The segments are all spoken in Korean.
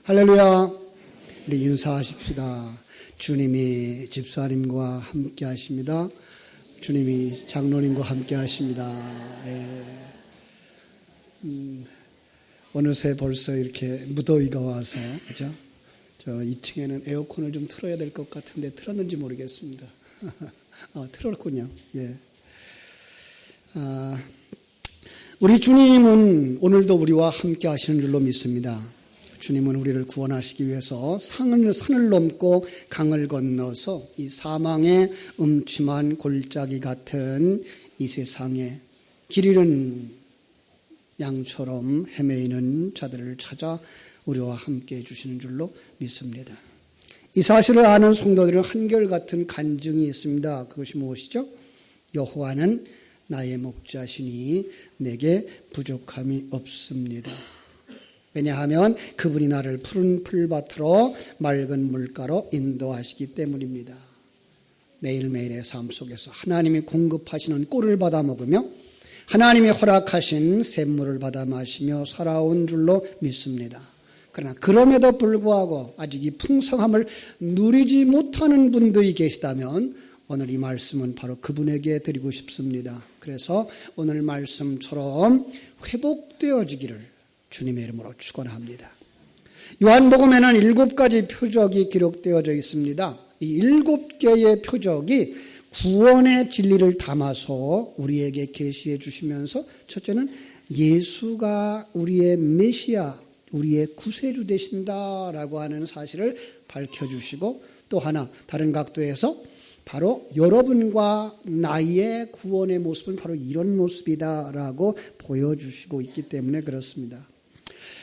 할렐루야. 우리 인사하십시다. 주님이 집사님과 함께 하십니다. 주님이 장로님과 함께 하십니다. 어느새 벌써 이렇게 무더위가 와서, 그죠? 저 2층에는 에어컨을 좀 틀어야 될 것 같은데 틀었는지 모르겠습니다. 틀었군요. 예. 우리 주님은 오늘도 우리와 함께 하시는 줄로 믿습니다. 주님은 우리를 구원하시기 위해서 산을 넘고 강을 건너서 이 사망의 음침한 골짜기 같은 이 세상에 길 잃은 양처럼 헤매이는 자들을 찾아 우리와 함께 해주시는 줄로 믿습니다. 이 사실을 아는 성도들은 한결같은 간증이 있습니다. 그것이 무엇이죠? 여호와는 나의 목자시니 내게 부족함이 없습니다. 왜냐하면 그분이 나를 푸른 풀밭으로 맑은 물가로 인도하시기 때문입니다. 매일매일의 삶 속에서 하나님이 공급하시는 꿀을 받아 먹으며 하나님이 허락하신 샘물을 받아 마시며 살아온 줄로 믿습니다. 그러나 그럼에도 불구하고 아직 이 풍성함을 누리지 못하는 분들이 계시다면 오늘 이 말씀은 바로 그분에게 드리고 싶습니다. 그래서 오늘 말씀처럼 회복되어지기를 주님의 이름으로 축원합니다. 요한복음에는 7가지 표적이 기록되어져 있습니다. 이 7개의 표적이 구원의 진리를 담아서 우리에게 계시해 주시면서 첫째는 예수가 우리의 메시아, 우리의 구세주 되신다라고 하는 사실을 밝혀주시고 또 하나 다른 각도에서 바로 여러분과 나의 구원의 모습은 바로 이런 모습이다라고 보여주시고 있기 때문에 그렇습니다.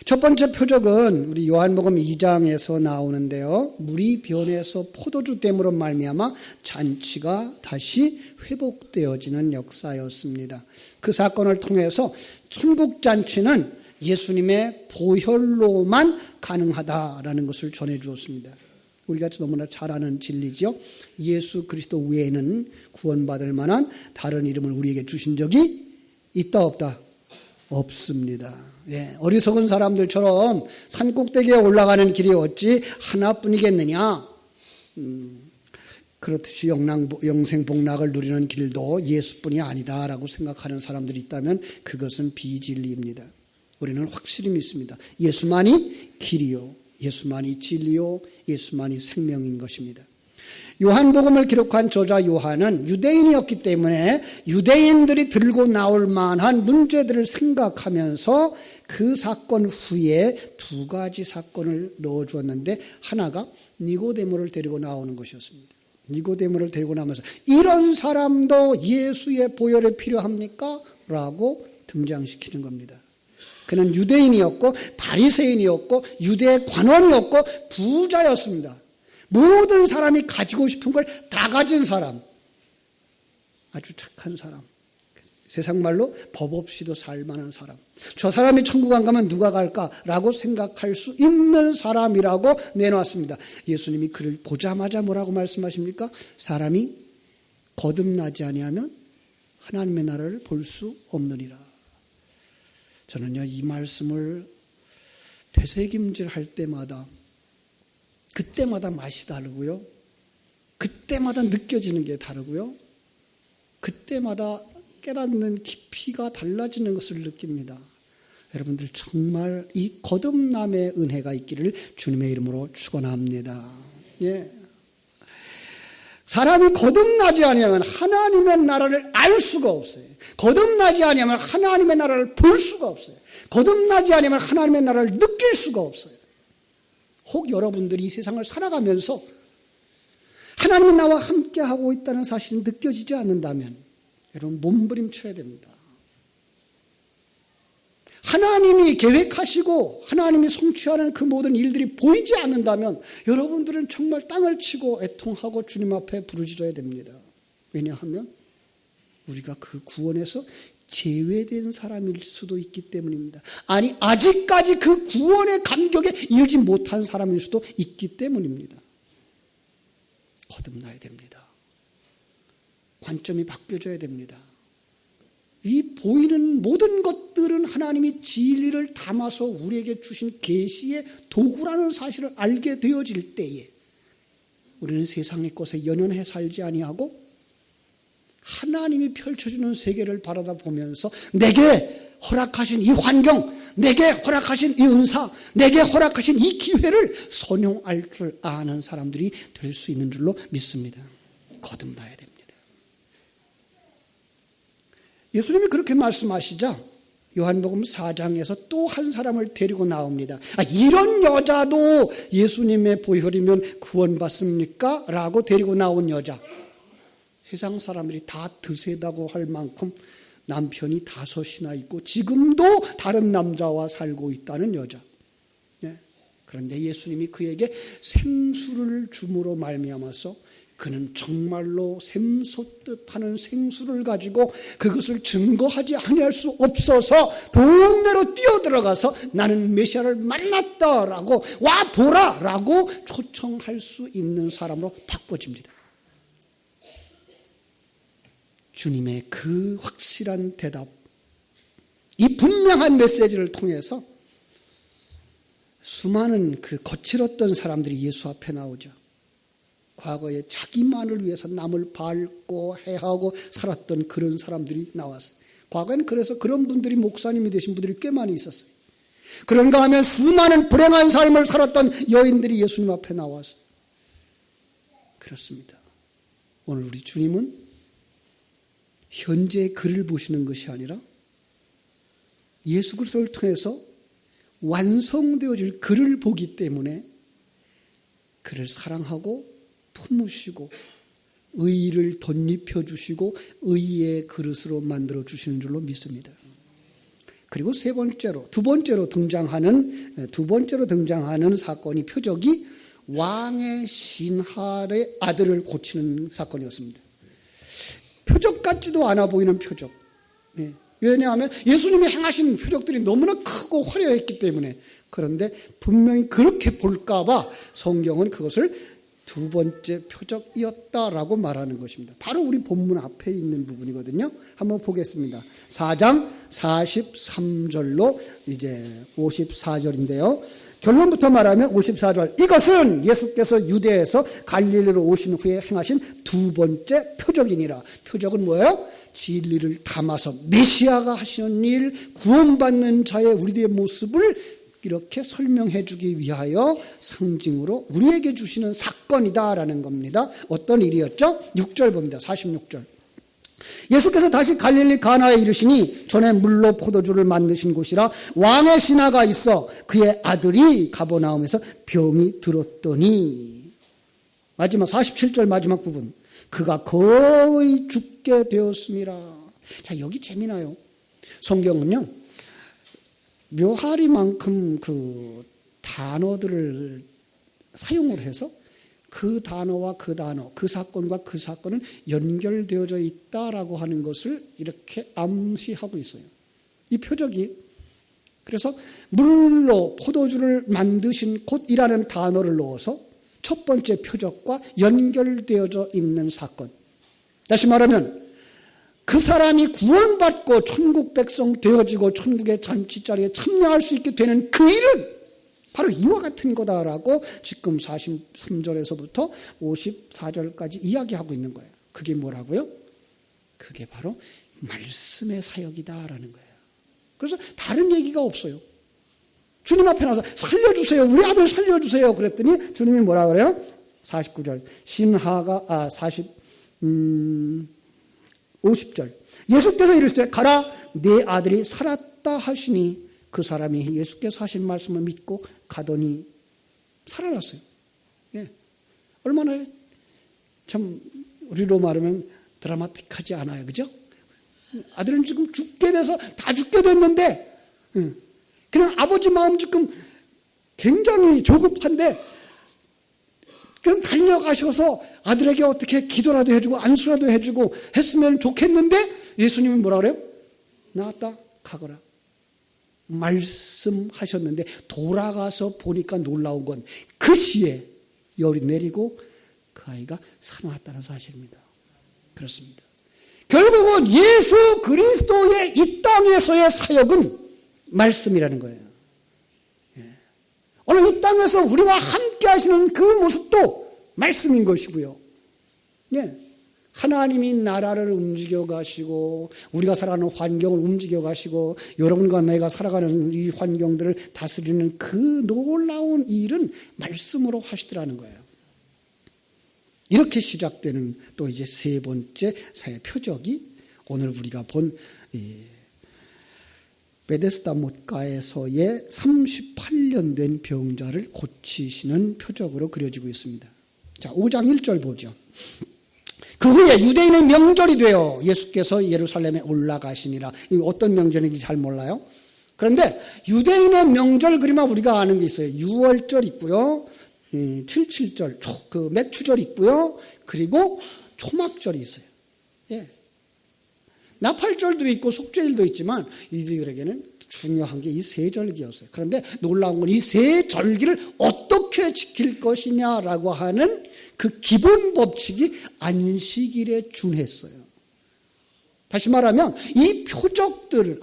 첫 번째 표적은 우리 요한복음 2장에서 나오는데요. 물이 변해서 포도주됨으로 말미암아 잔치가 다시 회복되어지는 역사였습니다. 그 사건을 통해서 천국잔치는 예수님의 보혈로만 가능하다라는 것을 전해주었습니다. 우리가 너무나 잘 아는 진리지요. 예수 그리스도 외에는 구원받을 만한 다른 이름을 우리에게 주신 적이 있다 없다? 없습니다. 예, 어리석은 사람들처럼 산꼭대기에 올라가는 길이 어찌 하나뿐이겠느냐. 그렇듯이 영생복락을 누리는 길도 예수뿐이 아니다라고 생각하는 사람들이 있다면 그것은 비진리입니다. 우리는 확실히 믿습니다. 예수만이 길이요, 예수만이 진리요, 예수만이 생명인 것입니다. 요한복음을 기록한 저자 요한은 유대인이었기 때문에 유대인들이 들고 나올 만한 문제들을 생각하면서 그 사건 후에 2가지 사건을 넣어주었는데 하나가 니고데모를 데리고 나오는 것이었습니다. 니고데모를 데리고 나오면서 이런 사람도 예수의 보혈이 필요합니까? 라고 등장시키는 겁니다. 그는 유대인이었고 바리새인이었고 유대 관원이었고 부자였습니다. 모든 사람이 가지고 싶은 걸 다 가진 사람, 아주 착한 사람, 세상 말로 법 없이도 살만한 사람, 저 사람이 천국 안 가면 누가 갈까라고 생각할 수 있는 사람이라고 내놓았습니다. 예수님이 그를 보자마자 뭐라고 말씀하십니까? 사람이 거듭나지 아니하면 하나님의 나라를 볼 수 없느니라. 저는요, 이 말씀을 되새김질할 때마다 그때마다 맛이 다르고요, 그때마다 느껴지는 게 다르고요, 그때마다 깨닫는 깊이가 달라지는 것을 느낍니다. 여러분들 정말 이 거듭남의 은혜가 있기를 주님의 이름으로 축원합니다. 예. 사람이 거듭나지 아니하면 하나님의 나라를 알 수가 없어요. 거듭나지 아니하면 하나님의 나라를 볼 수가 없어요. 거듭나지 아니하면 하나님의 나라를 느낄 수가 없어요. 혹 여러분들이 이 세상을 살아가면서 하나님이 나와 함께하고 있다는 사실이 느껴지지 않는다면 여러분 몸부림쳐야 됩니다. 하나님이 계획하시고 하나님이 성취하는 그 모든 일들이 보이지 않는다면 여러분들은 정말 땅을 치고 애통하고 주님 앞에 부르짖어야 됩니다. 왜냐하면 우리가 그 구원에서 제외된 사람일 수도 있기 때문입니다. 아니, 아직까지 그 구원의 감격에 이르지 못한 사람일 수도 있기 때문입니다. 거듭나야 됩니다. 관점이 바뀌어져야 됩니다. 이 보이는 모든 것들은 하나님이 진리를 담아서 우리에게 주신 계시의 도구라는 사실을 알게 되어질 때에 우리는 세상의 것에 연연해 살지 아니하고 하나님이 펼쳐주는 세계를 바라다 보면서 내게 허락하신 이 환경, 내게 허락하신 이 은사, 내게 허락하신 이 기회를 선용할 줄 아는 사람들이 될 수 있는 줄로 믿습니다. 거듭나야 됩니다. 예수님이 그렇게 말씀하시자 요한복음 4장에서 또 한 사람을 데리고 나옵니다. 이런 여자도 예수님의 보혈이면 구원받습니까? 라고 데리고 나온 여자. 세상 사람들이 다 드세다고 할 만큼 남편이 5이나 있고 지금도 다른 남자와 살고 있다는 여자. 그런데 예수님이 그에게 생수를 줌으로 말미암아서 그는 정말로 샘솟듯 하는 생수를 가지고 그것을 증거하지 아니할 수 없어서 동네로 뛰어들어가서 나는 메시아를 만났다라고 와 보라라고 초청할 수 있는 사람으로 바꿔집니다. 주님의 그 확실한 대답, 이 분명한 메시지를 통해서 수많은 그 거칠었던 사람들이 예수 앞에 나오죠. 과거에 자기만을 위해서 남을 밟고 해하고 살았던 그런 사람들이 나왔어요. 과거에는 그래서 그런 분들이 목사님이 되신 분들이 꽤 많이 있었어요. 그런가 하면 수많은 불행한 삶을 살았던 여인들이 예수님 앞에 나왔어요. 그렇습니다. 오늘 우리 주님은 현재의 그를 보시는 것이 아니라 예수 그리스도를 통해서 완성되어질 그를 보기 때문에 그를 사랑하고 품으시고 의를 덧입혀 주시고 의의 그릇으로 만들어 주시는 줄로 믿습니다. 그리고 두 번째로 등장하는 사건이 표적이 왕의 신하의 아들을 고치는 사건이었습니다. 표적 같지도 않아 보이는 표적. 왜냐하면 예수님이 행하신 표적들이 너무나 크고 화려했기 때문에. 그런데 분명히 그렇게 볼까봐 성경은 그것을 두 번째 표적이었다라고 말하는 것입니다. 바로 우리 본문 앞에 있는 부분이거든요. 한번 보겠습니다. 4장 43절로 이제 54절인데요. 결론부터 말하면 54절. 이것은 예수께서 유대에서 갈릴리로 오신 후에 행하신 두 번째 표적이니라. 표적은 뭐예요? 진리를 담아서 메시아가 하시는 일, 구원받는 자의 우리들의 모습을 이렇게 설명해 주기 위하여 상징으로 우리에게 주시는 사건이다라는 겁니다. 어떤 일이었죠? 6절 봅니다. 46절. 예수께서 다시 갈릴리 가나에 이르시니 전에 물로 포도주를 만드신 곳이라 왕의 신하가 있어 그의 아들이 가버나움에서 병이 들었더니 마지막 47절 마지막 부분. 그가 거의 죽게 되었습니다. 자, 여기 재미나요. 성경은요. 묘하리만큼 그 단어들을 사용을 해서 그 단어와 그 단어, 그 사건과 그 사건은 연결되어져 있다라고 하는 것을 이렇게 암시하고 있어요. 이 표적이 그래서 물로 포도주를 만드신 곳이라는 단어를 넣어서 첫 번째 표적과 연결되어져 있는 사건. 다시 말하면 그 사람이 구원받고 천국 백성 되어지고 천국의 잔치자리에 참여할 수 있게 되는 그 일은 바로 이와 같은 거다라고 지금 43절에서부터 54절까지 이야기하고 있는 거예요. 그게 뭐라고요? 그게 바로 말씀의 사역이다라는 거예요. 그래서 다른 얘기가 없어요. 주님 앞에 나와서 살려주세요. 우리 아들 살려주세요. 그랬더니 주님이 뭐라 그래요? 49절. 50절. 예수께서 이르시되 가라 네 아들이 살았다 하시니 그 사람이 예수께서 하신 말씀을 믿고 가더니 살아났어요. 예. 얼마나 참 우리로 말하면 드라마틱하지 않아요. 그죠? 아들은 지금 죽게 돼서 다 죽게 됐는데 그냥 아버지 마음 지금 굉장히 조급한데 그럼 달려가셔서 아들에게 어떻게 기도라도 해주고 안수라도 해주고 했으면 좋겠는데 예수님이 뭐라 그래요? 나왔다 가거라. 말씀하셨는데 돌아가서 보니까 놀라운 건 그 시에 열이 내리고 그 아이가 살아났다는 사실입니다. 그렇습니다. 결국은 예수 그리스도의 이 땅에서의 사역은 말씀이라는 거예요. 오늘 이 땅에서 우리와 함께 하시는 그 모습도 말씀인 것이고요. 하나님이 나라를 움직여 가시고 우리가 살아가는 환경을 움직여 가시고 여러분과 내가 살아가는 이 환경들을 다스리는 그 놀라운 일은 말씀으로 하시더라는 거예요. 이렇게 시작되는 또 이제 세 번째 사회 표적이 오늘 우리가 본 베데스다 못가에서의 38년 된 병자를 고치시는 표적으로 그려지고 있습니다. 자, 5장 1절 보죠. 그 후에 유대인의 명절이 되어 예수께서 예루살렘에 올라가시니라. 어떤 명절인지 잘 몰라요. 그런데 유대인의 명절 그리면 우리가 아는 게 있어요. 6월절 있고요. 77절, 그 맥추절 있고요. 그리고 초막절이 있어요. 나팔절도 있고 속죄일도 있지만 이들에게는 중요한 게 이 세 절기였어요. 그런데 놀라운 건 이 세 절기를 어떻게 지킬 것이냐라고 하는 그 기본 법칙이 안식일에 준했어요. 다시 말하면 이 표적들은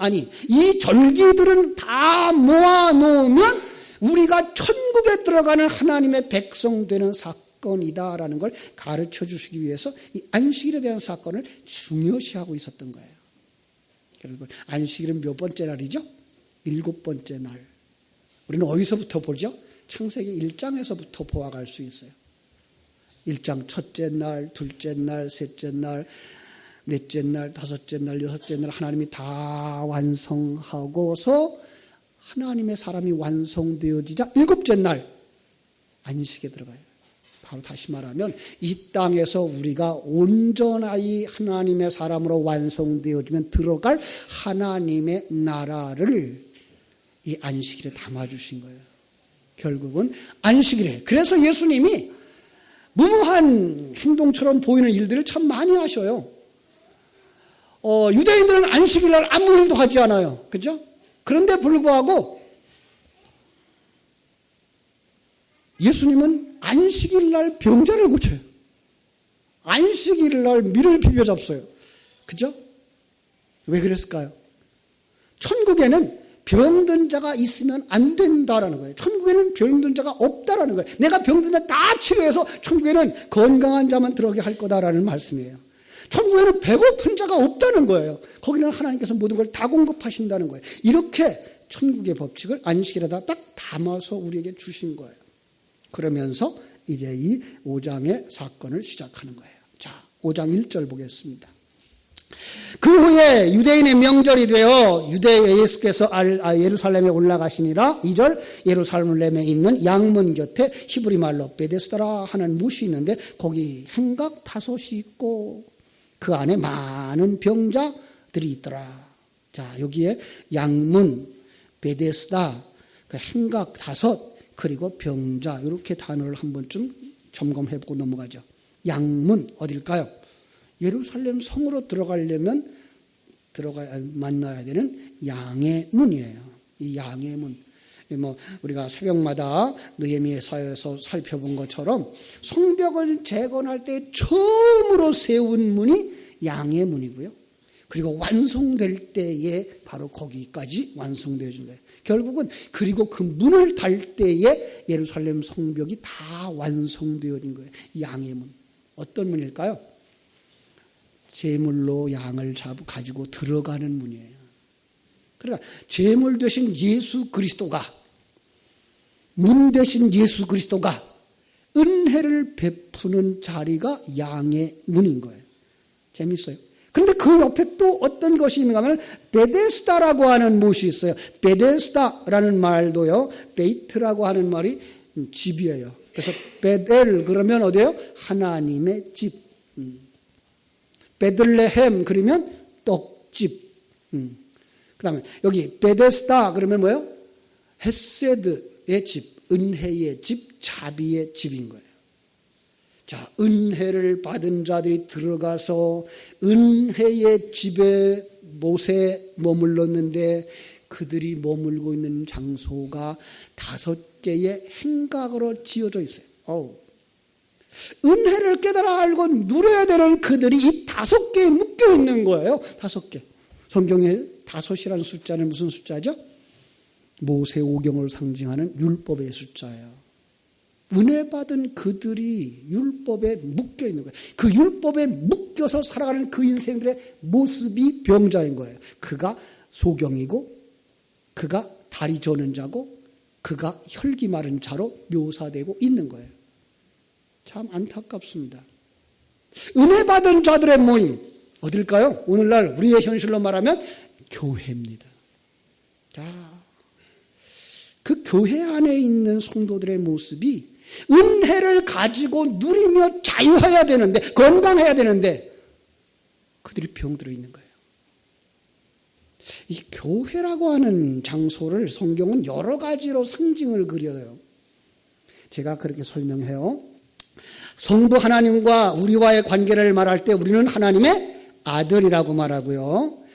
이 절기들은 다 모아놓으면 우리가 천국에 들어가는 하나님의 백성 되는 사건이다라는 걸 가르쳐 주시기 위해서 이 안식일에 대한 사건을 중요시하고 있었던 거예요. 여러분, 안식일은 몇 번째 날이죠? 7번째 날. 우리는 어디서부터 보죠? 창세기 1장에서부터 보아갈 수 있어요. 1장 첫째 날, 둘째 날, 셋째 날, 넷째 날, 다섯째 날, 여섯째 날 하나님이 다 완성하고서 하나님의 사람이 완성되어지자 7째 날 안식에 들어가요. 바로 다시 말하면 이 땅에서 우리가 온전하게 하나님의 사람으로 완성되어지면 들어갈 하나님의 나라를 이 안식일에 담아주신 거예요. 결국은 안식일에. 그래서 예수님이 무모한 행동처럼 보이는 일들을 참 많이 하셔요. 유대인들은 안식일날 아무 일도 하지 않아요. 그죠? 그런데 불구하고 예수님은 안식일날 병자를 고쳐요. 안식일날 밀을 비벼잡어요. 그죠? 왜 그랬을까요? 천국에는 병든 자가 있으면 안 된다라는 거예요. 천국에는 병든 자가 없다라는 거예요. 내가 병든 자 다 치료해서 천국에는 건강한 자만 들어오게 할 거다라는 말씀이에요. 천국에는 배고픈 자가 없다는 거예요. 거기는 하나님께서 모든 걸 다 공급하신다는 거예요. 이렇게 천국의 법칙을 안식일에다 딱 담아서 우리에게 주신 거예요. 그러면서 이제 이 5장의 사건을 시작하는 거예요. 자, 5장 1절 보겠습니다. 그 후에 유대인의 명절이 되어 예수께서 예루살렘에 올라가시니라. 2절 예루살렘에 있는 양문 곁에 히브리 말로 베데스다라 하는 못이 있는데 거기 행각 5이 있고 그 안에 많은 병자들이 있더라. 자, 여기에 양문, 베데스다, 그 행각 5 그리고 병자 이렇게 단어를 한 번쯤 점검해보고 넘어가죠. 양문 어딜까요? 예루살렘 성으로 들어가려면 만나야 되는 양의 문이에요. 이 양의 문. 우리가 새벽마다 느헤미야서에서 살펴본 것처럼 성벽을 재건할 때 처음으로 세운 문이 양의 문이고요. 그리고 완성될 때에 바로 거기까지 완성되어진 거예요. 결국은 그리고 그 문을 달 때에 예루살렘 성벽이 다 완성되어진 거예요. 양의 문. 어떤 문일까요? 제물로 양을 가지고 들어가는 문이에요. 그러니까 제물 되신 예수 그리스도가 문 되신 예수 그리스도가 은혜를 베푸는 자리가 양의 문인 거예요. 재밌어요. 그런데 그 옆에 또 어떤 것이 있는가 하면 베데스다라고 하는 못이 있어요. 베데스다라는 말도요. 베이트라고 하는 말이 집이에요. 그래서 베델 그러면 어디예요? 하나님의 집. 베들레헴 그러면 떡집. 그 다음에 여기 베데스다 그러면 뭐예요? 헤세드의 집, 은혜의 집, 자비의 집인 거예요. 자, 은혜를 받은 자들이 들어가서 은혜의 집에 못에 머물렀는데 그들이 머물고 있는 장소가 5개의 행각으로 지어져 있어요. 은혜를 깨달아 알고 누려야 되는 그들이 이 5개의 묶여 있는 거예요. 5개. 성경에 5이라는 숫자는 무슨 숫자죠? 모세 오경을 상징하는 율법의 숫자예요. 은혜 받은 그들이 율법에 묶여 있는 거예요. 그 율법에 묶여서 살아가는 그 인생들의 모습이 병자인 거예요. 그가 소경이고, 그가 다리 저는 자고, 그가 혈기 마른 자로 묘사되고 있는 거예요. 참 안타깝습니다. 은혜 받은 자들의 모임 어딜까요? 오늘날 우리의 현실로 말하면 교회입니다. 자, 그 교회 안에 있는 성도들의 모습이 은혜를 가지고 누리며 자유해야 되는데, 건강해야 되는데 그들이 병들어 있는 거예요. 이 교회라고 하는 장소를 성경은 여러 가지로 상징을 그려요. 제가 그렇게 설명해요. 성부 하나님과 우리와의 관계를 말할 때 우리는 하나님의 아들이라고 말하고요.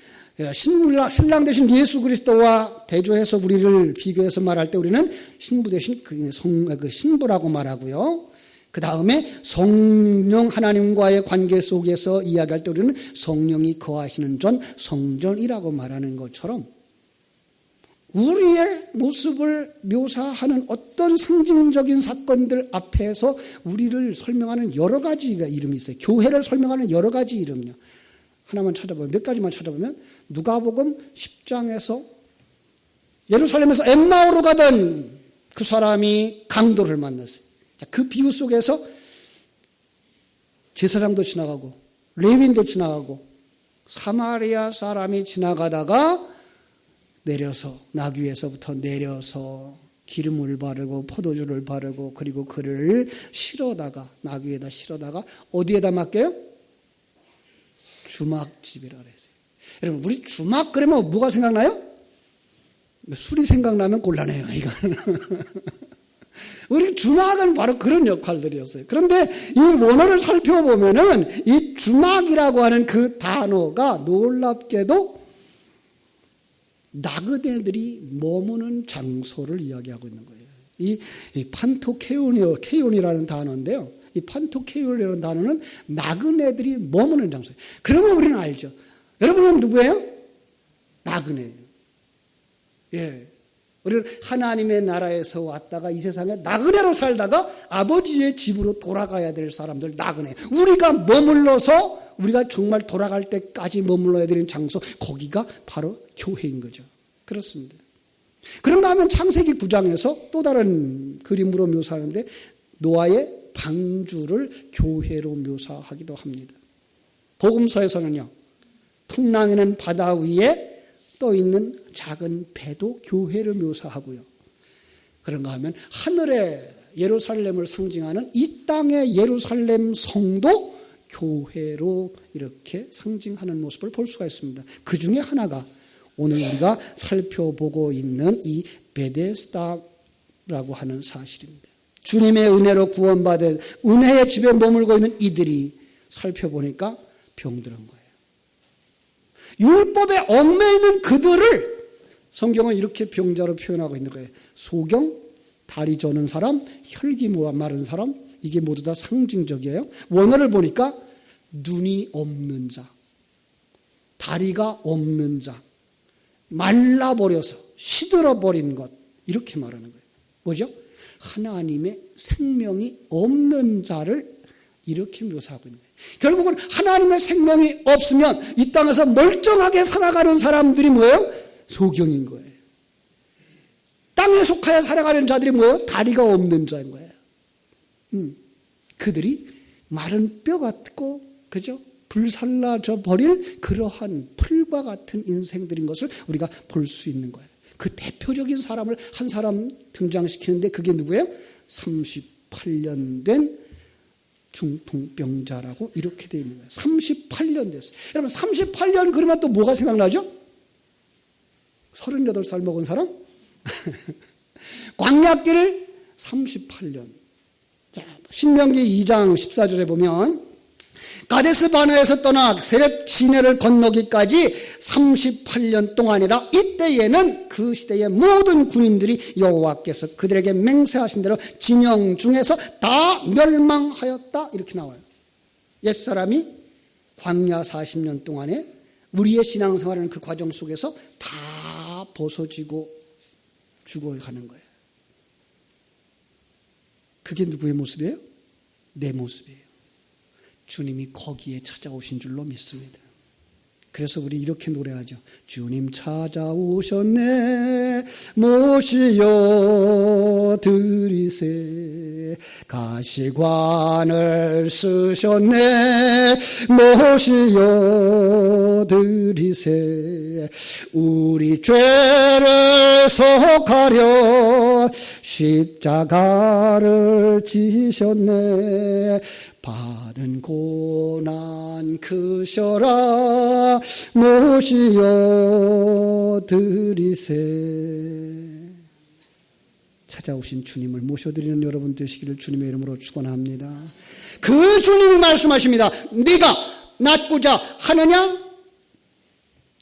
신랑 되신 예수 그리스도와 대조해서 우리를 비교해서 말할 때 우리는 신부 되신 그 신부라고 말하고요. 그 다음에 성령 하나님과의 관계 속에서 이야기할 때 우리는 성령이 거하시는 전 성전이라고 말하는 것처럼 우리의 모습을 묘사하는 어떤 상징적인 사건들 앞에서 우리를 설명하는 여러 가지가 이름이 있어요. 교회를 설명하는 여러 가지 이름이요. 하나만 찾아보면, 몇 가지만 찾아보면 누가복음 10장에서 예루살렘에서 엠마오로 가던 그 사람이 강도를 만났어요. 그 비유 속에서 제사장도 지나가고 레위인도 지나가고 사마리아 사람이 지나가다가 내려서 나귀에서부터 내려서 기름을 바르고 포도주를 바르고 그리고 그를 실어다가 나귀에다 실어다가 어디에다 맡겨요? 주막집이라 그랬어요. 여러분 우리 주막 그러면 뭐가 생각나요? 술이 생각나면 곤란해요. 이거는. 우리 주막은 바로 그런 역할들이었어요. 그런데 이 원어를 살펴보면은 이 주막이라고 하는 그 단어가 놀랍게도 나그네들이 머무는 장소를 이야기하고 있는 거예요. 이 판토케온이라는 단어인데요. 이 판토케온이라는 단어는 나그네들이 머무는 장소예요. 그러면 우리는 알죠. 여러분은 누구예요? 나그네예요. 예. 우리는 하나님의 나라에서 왔다가 이 세상에 나그네로 살다가 아버지의 집으로 돌아가야 될 사람들 나그네. 우리가 머물러서 우리가 정말 돌아갈 때까지 머물러야 되는 장소, 거기가 바로 교회인 거죠. 그렇습니다. 그런가 하면 창세기 9장에서 또 다른 그림으로 묘사하는데 노아의 방주를 교회로 묘사하기도 합니다. 복음서에서는요, 풍랑에는 바다 위에 떠 있는 작은 배도 교회를 묘사하고요. 그런가 하면 하늘의 예루살렘을 상징하는 이 땅의 예루살렘 성도 교회로 이렇게 상징하는 모습을 볼 수가 있습니다. 그 중에 하나가 오늘 우리가 살펴보고 있는 이 베데스다라고 하는 사실입니다. 주님의 은혜로 구원받은 은혜의 집에 머물고 있는 이들이 살펴보니까 병들은 거예요. 율법에 얽매여 있는 그들을 성경은 이렇게 병자로 표현하고 있는 거예요. 소경, 다리 저는 사람, 혈기 마른 사람, 이게 모두 다 상징적이에요. 원어를 보니까 눈이 없는 자, 다리가 없는 자, 말라버려서 시들어버린 것, 이렇게 말하는 거예요. 뭐죠? 하나님의 생명이 없는 자를 이렇게 묘사하고 있는 거예요. 결국은 하나님의 생명이 없으면 이 땅에서 멀쩡하게 살아가는 사람들이 뭐예요? 소경인 거예요. 땅에 속하여 살아가는 자들이 뭐예요? 다리가 없는 자인 거예요. 그들이 마른 뼈 같고, 그죠? 불살라져 버릴 그러한 풀과 같은 인생들인 것을 우리가 볼 수 있는 거예요. 그 대표적인 사람을 한 사람 등장시키는데 그게 누구예요? 38년 된 중풍병자라고 이렇게 되어 있는 거예요. 38년 됐어요. 여러분 38년 그러면 또 뭐가 생각나죠? 38살 먹은 사람? 광야길을 38년. 자, 신명기 2장 14절에 보면 가데스 바네에서 떠나 세렛 시내를 건너기까지 38년 동안이라 이때에는 그 시대의 모든 군인들이 여호와께서 그들에게 맹세하신 대로 진영 중에서 다 멸망하였다 이렇게 나와요. 옛사람이 광야 40년 동안에 우리의 신앙생활하는 그 과정 속에서 다 벗어지고 죽어가는 거예요. 그게 누구의 모습이에요? 내 모습이에요. 주님이 거기에 찾아오신 줄로 믿습니다. 그래서 우리 이렇게 노래하죠. 주님 찾아오셨네 모시어 드리세 가시관을 쓰셨네 모시어 드리세 우리 죄를 속하려 십자가를 지셨네 받은 고난 크셔라 모시어 드리세. 찾아오신 주님을 모셔드리는 여러분 되시기를 주님의 이름으로 축원합니다. 그 주님이 말씀하십니다. 네가 낫고자 하느냐?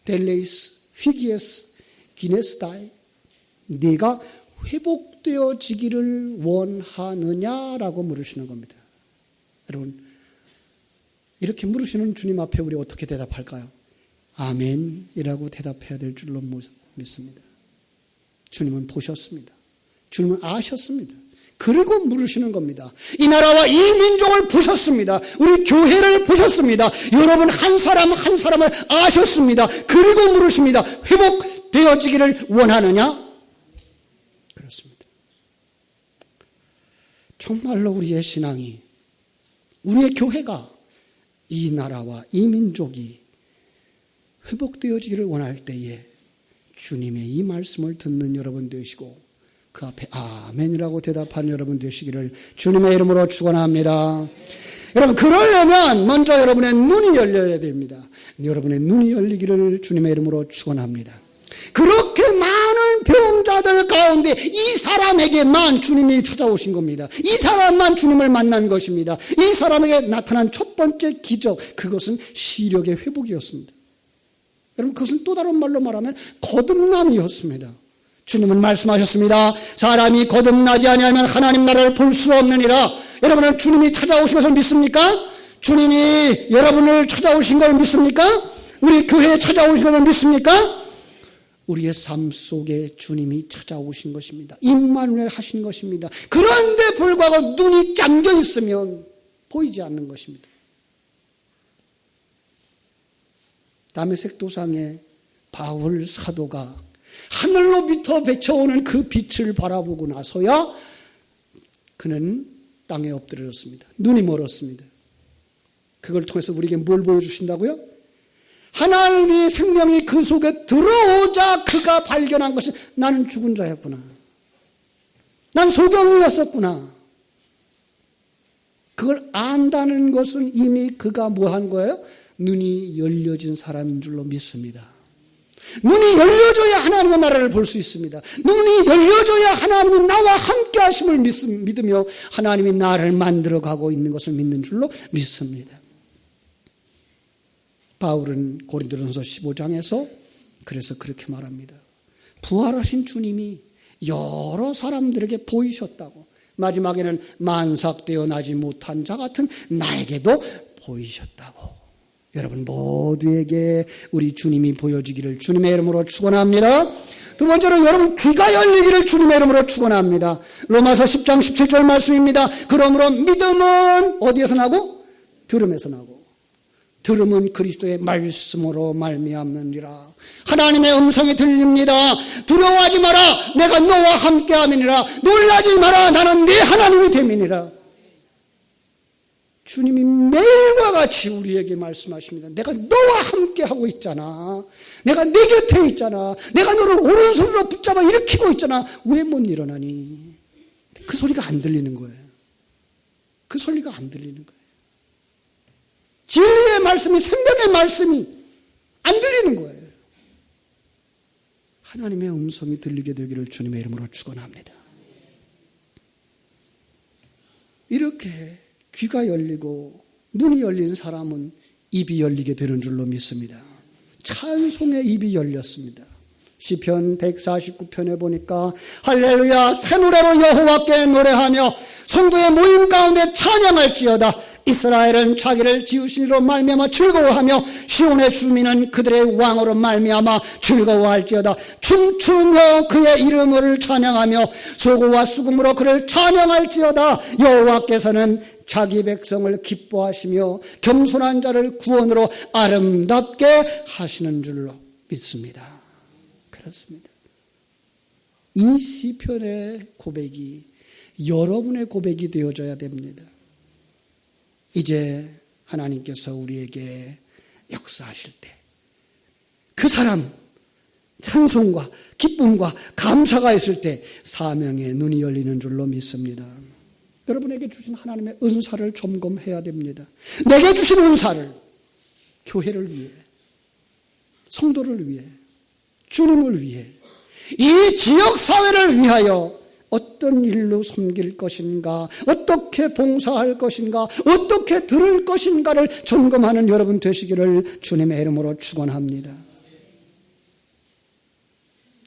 델레이스 휘기에스 기네스다이. 네가 회복되어지기를 원하느냐라고 물으시는 겁니다. 여러분, 이렇게 물으시는 주님 앞에 우리 어떻게 대답할까요? 아멘이라고 대답해야 될 줄로 믿습니다. 주님은 보셨습니다. 주님은 아셨습니다. 그리고 물으시는 겁니다. 이 나라와 이 민족을 보셨습니다. 우리 교회를 보셨습니다. 여러분 한 사람 한 사람을 아셨습니다. 그리고 물으십니다. 회복되어지기를 원하느냐? 그렇습니다. 정말로 우리의 신앙이, 우리의 교회가 이 나라와 이 민족이 회복되어지기를 원할 때에 주님의 이 말씀을 듣는 여러분 되시고 그 앞에 아멘이라고 대답하는 여러분 되시기를 주님의 이름으로 축원합니다. 여러분, 그러려면 먼저 여러분의 눈이 열려야 됩니다. 여러분의 눈이 열리기를 주님의 이름으로 축원합니다. 그렇게 많은 병자들 가운데 이 사람에게만 주님이 찾아오신 겁니다. 이 사람만 주님을 만난 것입니다. 이 사람에게 나타난 첫 번째 기적, 그것은 시력의 회복이었습니다. 여러분, 그것은 또 다른 말로 말하면 거듭남이었습니다. 주님은 말씀하셨습니다. 사람이 거듭나지 아니하면 하나님 나라를 볼 수 없느니라. 여러분은 주님이 찾아오신 것을 믿습니까? 주님이 여러분을 찾아오신 걸 믿습니까? 우리 교회에 찾아오신 것을 믿습니까? 우리의 삶 속에 주님이 찾아오신 것입니다. 임마누엘 하신 것입니다. 그런데 불구하고 눈이 잠겨 있으면 보이지 않는 것입니다. 다메섹 도상의 바울 사도가 하늘로부터 비춰오는 그 빛을 바라보고 나서야 그는 땅에 엎드렸습니다. 눈이 멀었습니다. 그걸 통해서 우리에게 뭘 보여주신다고요? 하나님의 생명이 그 속에 들어오자 그가 발견한 것이 나는 죽은 자였구나. 난 소경이었었구나. 그걸 안다는 것은 이미 그가 뭐 한 거예요? 눈이 열려진 사람인 줄로 믿습니다. 눈이 열려져야 하나님의 나라를 볼 수 있습니다. 눈이 열려져야 하나님이 나와 함께 하심을 믿으며 하나님이 나를 만들어가고 있는 것을 믿는 줄로 믿습니다. 바울은 고린도전서 15장에서 그래서 그렇게 말합니다. 부활하신 주님이 여러 사람들에게 보이셨다고. 마지막에는 만삭되어 나지 못한 자 같은 나에게도 보이셨다고. 여러분 모두에게 우리 주님이 보여지기를 주님의 이름으로 축원합니다. 두 번째로 여러분 귀가 열리기를 주님의 이름으로 축원합니다. 로마서 10장 17절 말씀입니다. 그러므로 믿음은 어디에서 나고? 들음에서 나고. 들음은 그리스도의 말씀으로 말미암느니라. 하나님의 음성이 들립니다. 두려워하지 마라. 내가 너와 함께함이니라. 놀라지 마라. 나는 네 하나님이 됨이니라. 주님이 매일과 같이 우리에게 말씀하십니다. 내가 너와 함께하고 있잖아. 내가 네 곁에 있잖아. 내가 너를 오른손으로 붙잡아 일으키고 있잖아. 왜 못 일어나니? 그 소리가 안 들리는 거예요. 그 소리가 안 들리는 거예요. 진리의 말씀이, 생명의 말씀이 안 들리는 거예요. 하나님의 음성이 들리게 되기를 주님의 이름으로 축원합니다. 이렇게 귀가 열리고 눈이 열린 사람은 입이 열리게 되는 줄로 믿습니다. 찬송의 입이 열렸습니다. 시편 149편에 보니까 할렐루야 새 노래로 여호와께 노래하며 성도의 모임 가운데 찬양할지어다. 이스라엘은 자기를 지으신 이로 말미암아 즐거워하며 시온의 주민은 그들의 왕으로 말미암아 즐거워할지어다. 춤추며 그의 이름을 찬양하며 소고와 수금으로 그를 찬양할지어다. 여호와께서는 자기 백성을 기뻐하시며 겸손한 자를 구원으로 아름답게 하시는 줄로 믿습니다. 그렇습니다. 이 시편의 고백이 여러분의 고백이 되어져야 됩니다. 이제 하나님께서 우리에게 역사하실 때 그 사람 찬송과 기쁨과 감사가 있을 때 사명의 눈이 열리는 줄로 믿습니다. 여러분에게 주신 하나님의 은사를 점검해야 됩니다. 내게 주신 은사를 교회를 위해, 성도를 위해, 주님을 위해, 이 지역사회를 위하여 어떤 일로 섬길 것인가, 어떻게 봉사할 것인가, 어떻게 들을 것인가를 점검하는 여러분 되시기를 주님의 이름으로 축원합니다.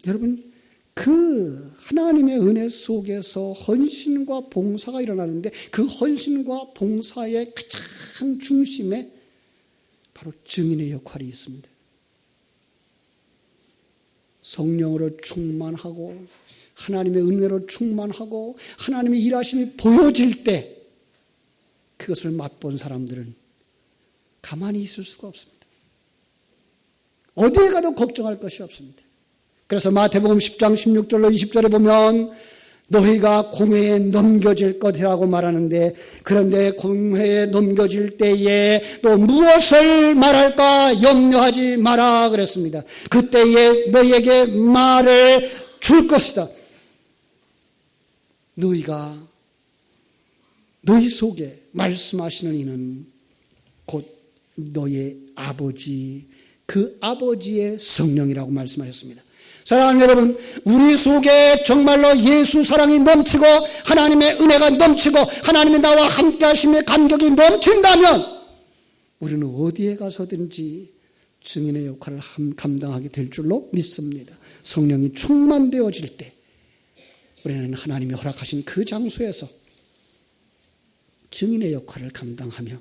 여러분, 그 하나님의 은혜 속에서 헌신과 봉사가 일어나는데 그 헌신과 봉사의 가장 중심에 바로 증인의 역할이 있습니다. 성령으로 충만하고 하나님의 은혜로 충만하고 하나님의 일하심이 보여질 때 그것을 맛본 사람들은 가만히 있을 수가 없습니다. 어디에 가도 걱정할 것이 없습니다. 그래서 마태복음 10장 16절로 20절에 보면 너희가 공회에 넘겨질 것이라고 말하는데, 그런데 공회에 넘겨질 때에 또 무엇을 말할까 염려하지 마라 그랬습니다. 그때에 너희에게 말을 줄 것이다. 너희 속에 말씀하시는 이는 곧 너의 아버지, 그 아버지의 성령이라고 말씀하셨습니다. 사랑하는 여러분, 우리 속에 정말로 예수 사랑이 넘치고 하나님의 은혜가 넘치고 하나님이 나와 함께 하심의 감격이 넘친다면 우리는 어디에 가서든지 증인의 역할을 감당하게 될 줄로 믿습니다. 성령이 충만되어질 때 우리는 하나님이 허락하신 그 장소에서 증인의 역할을 감당하며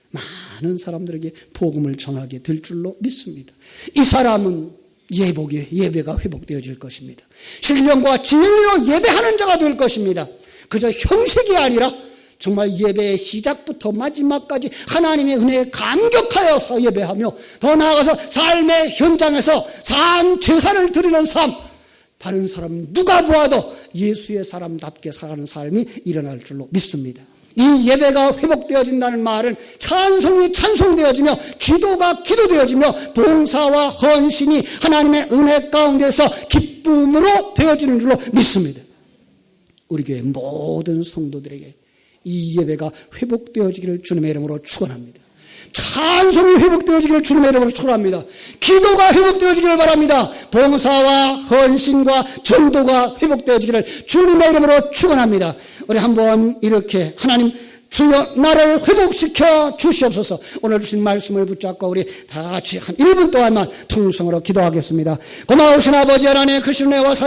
많은 사람들에게 복음을 전하게 될 줄로 믿습니다. 이 사람은 예배가 회복되어질 것입니다. 신령과 진리로 예배하는 자가 될 것입니다. 그저 형식이 아니라 정말 예배의 시작부터 마지막까지 하나님의 은혜에 감격하여서 예배하며 더 나아가서 삶의 현장에서 산 제사를 드리는 삶, 다른 사람 누가 보아도 예수의 사람답게 살아가는 삶이 일어날 줄로 믿습니다. 이 예배가 회복되어진다는 말은 찬송이 찬송되어지며 기도가 기도되어지며 봉사와 헌신이 하나님의 은혜 가운데서 기쁨으로 되어지는 줄로 믿습니다. 우리 교회 모든 성도들에게 이 예배가 회복되어지기를 주님의 이름으로 축원합니다. 찬송이 회복되어지기를 주님의 이름으로 축원합니다. 기도가 회복되어지기를 바랍니다. 봉사와 헌신과 전도가 회복되어지기를 주님의 이름으로 축원합니다. 우리 한번 이렇게 하나님 주여 나를 회복시켜 주시옵소서. 오늘 주신 말씀을 붙잡고 우리 다 같이 한 1분 동안만 통성으로 기도하겠습니다. 고마우신 아버지 하나님, 그 신뢰와